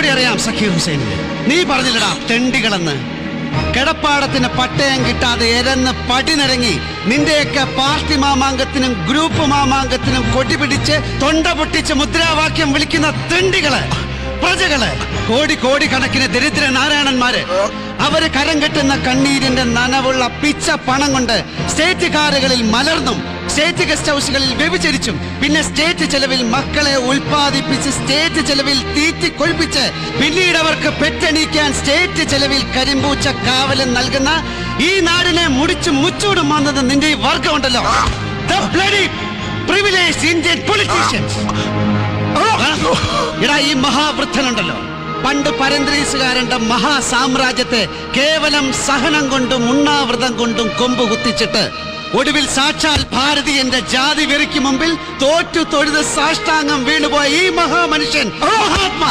കൂടി അറിയാം സക്കീർ ഹുസൈനിന്. നീ പറഞ്ഞില്ലടാ തെണ്ടികളെന്ന്. കിടപ്പാടത്തിന് പട്ടയം കിട്ടാതെ എരന്ന് പടിനിറങ്ങി നിന്റെയൊക്കെ പാർട്ടി മാമാങ്കത്തിനും ഗ്രൂപ്പ് മാമാങ്കത്തിനും കൊടിപിടിച്ച് തൊണ്ട പൊട്ടിച്ച് മുദ്രാവാക്യം വിളിക്കുന്ന തെണ്ടികള്, പ്രജകള്, കോടി കണക്കിന് ദരിദ്ര നാരായണന്മാര്, അവര് കരം കെട്ടുന്ന കണ്ണീരിന്റെ നനവുള്ള പിച്ച പണം കൊണ്ട് സ്റ്റേറ്റ് കാറുകളിൽ മലർന്നും സ്റ്റേറ്റ് ഗസ്റ്റ് ഹൗസുകളിൽ വ്യഭിചരിച്ചും പിന്നെ സ്റ്റേറ്റ് ചെലവിൽ മക്കളെ ഉൽപ്പാദിപ്പിച്ച് സ്റ്റേറ്റ് ചെലവിൽ തീറ്റിക്കൊഴിപ്പിച്ച് പിന്നീട് അവർക്ക് പെറ്റണീക്കാൻ സ്റ്റേറ്റ് ചെലവിൽ കരിമ്പൂച്ച കാവലും നൽകുന്ന ഈ നാടിനെ മുടിച്ചു മുച്ചൂടും വന്നത് നിന്റെ ഈ വർഗമുണ്ടല്ലോ, the bloody privileged Indian politicians. എടാ, ഈ മഹാവൃദ്ധനുണ്ടല്ലോ, പണ്ട് പരന്ത്രീസുകാരന്റെ മഹാസാമ്രാജ്യത്തെ കേവലം സഹനം കൊണ്ടും ഉണ്ണാവൃതം കൊണ്ടും കൊമ്പ് കുത്തിച്ചിട്ട് ഒടുവിൽ സാക്ഷാൽ ഭാരതീയന്റെ ജാതി വെറിക്ക് മുമ്പിൽ തോറ്റു തൊഴുത് സാഷ്ടാംഗം വീണുപോയ ഈ മഹാമനുഷ്യൻ മഹാത്മാ